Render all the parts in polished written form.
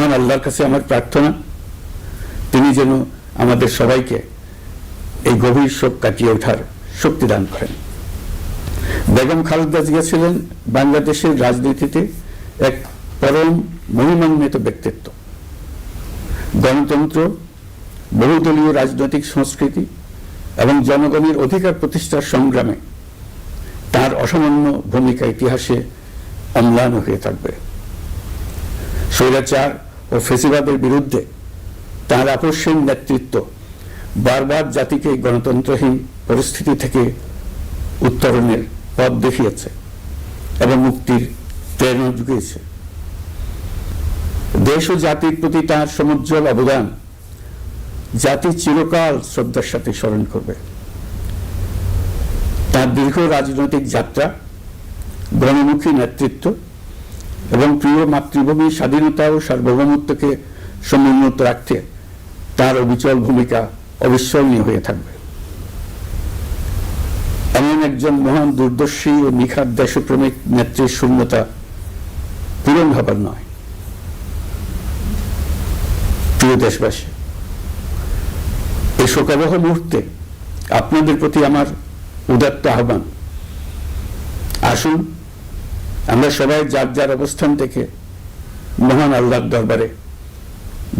মহান আল্লাহর কাছে আমার প্রার্থনা, তিনি যেন আমাদের সবাইকে এই গভীর শোক কাটিয়ে ওঠার শক্তি দান করেন। বেগম খালেদা জিয়া ছিলেন বাংলাদেশের রাজনীতিতে এক পরম মহিমান্বিত ব্যক্তিত্ব। গণতন্ত্র, বহুদলীয় রাজনৈতিক সংস্কৃতি এবং জনগণের অধিকার প্রতিষ্ঠার সংগ্রামে তার অসামান্য ভূমিকা ইতিহাসে অম্লান হয়ে থাকবে। স্বৈরাচার ও ফ্যাসিবাদের বিরুদ্ধে তার আপসহীন নেতৃত্ব বারবার জাতিকে গণতন্ত্রহীন পরিস্থিতি থেকে উত্তরণের পথ দেখিয়েছে এবং মুক্তির প্রেরণা জুগিয়েছে। দেশ ও জাতির প্রতি তার সমুজ্জ্বল অবদান জাতি চিরকাল শ্রদ্ধার সাথে স্মরণ করবে। তার দীর্ঘ রাজনৈতিক যাত্রা, গণমুখী নেতৃত্ব এবং প্রিয় মাতৃভূমির স্বাধীনতা ও সার্বভৌমত্বকে সমুন্নত রাখতে তার অবিচল ভূমিকা অবিস্মরণীয় হয়ে থাকবে। এমন একজন মহান দূরদর্শী ও নিখাদ দেশপ্রেমিক নেত্রীর শূন্যতা পূরণ হবার নয়। প্রিয় দেশবাসী, এই শোকাবহ মুহূর্তে আপনাদের প্রতি আমার উদাত্ত আহ্বান, আসুন আমরা সবাই যার যার অবস্থান থেকে মহান আল্লাহর দরবারে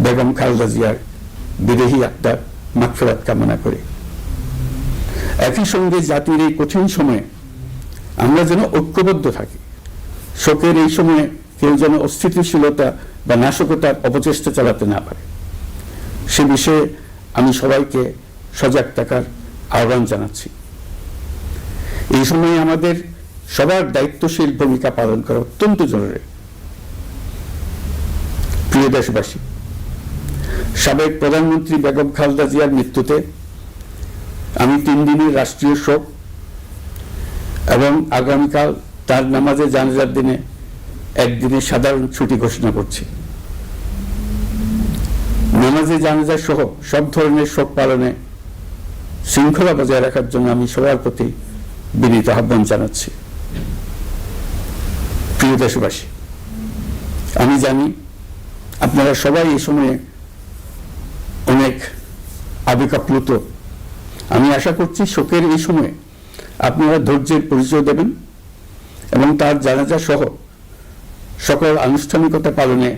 বেগম খালেদা জিয়ার বিদেহী আত্মার মাগফিরাত কামনা করি। একই সঙ্গে জাতির এই কঠিন সময়ে আমরা যেন ঐক্যবদ্ধ থাকি। শোকের এই সময়ে কেউ যেন অস্থিতিশীলতা বা নাশকতার অপচেষ্টা চালাতে না পারে, সে বিষয়ে আমি সবাইকে সজাগ থাকার আহ্বান জানাচ্ছি। এই সময়ে আমাদের সবার দায়িত্বশীল ভূমিকা পালন করা অত্যন্ত জরুরি। প্রিয় দেশবাসী, সাবেক প্রধানমন্ত্রী বেগম খালেদা জিয়ার মৃত্যুতে আমি 3 দিনের রাষ্ট্রীয় শোক এবং আগামীকাল তার নামাজে জানাজার দিনে একদিনের সাধারণ ছুটি ঘোষণা করছি। নামাজে জানাজা সহ সব ধরনের শোক পালনে শৃঙ্খলা বজায় রাখার জন্য আমি সবার প্রতি বিনীত আহ্বান জানাচ্ছি। প্রিয় দেশবাসী, আমি জানি আপনারা সবাই এই সময়ে অনেক আবেগাপ্লুত। আমি আশা করছি শোকের এই সময়ে আপনারা ধৈর্যের পরিচয় দেবেন এবং তার জানাজা সহ সকল আনুষ্ঠানিকতা পালনে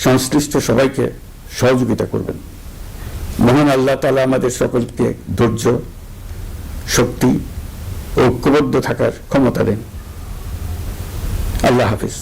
সংশ্লিষ্ট সবাইকে সহযোগিতা করবেন। মহান আল্লাহ তাআলা আমাদের সকলকে ধৈর্য, শক্তি ও ঐক্যবদ্ধ থাকার ক্ষমতা দেন। আল্লাহ হাফিজ।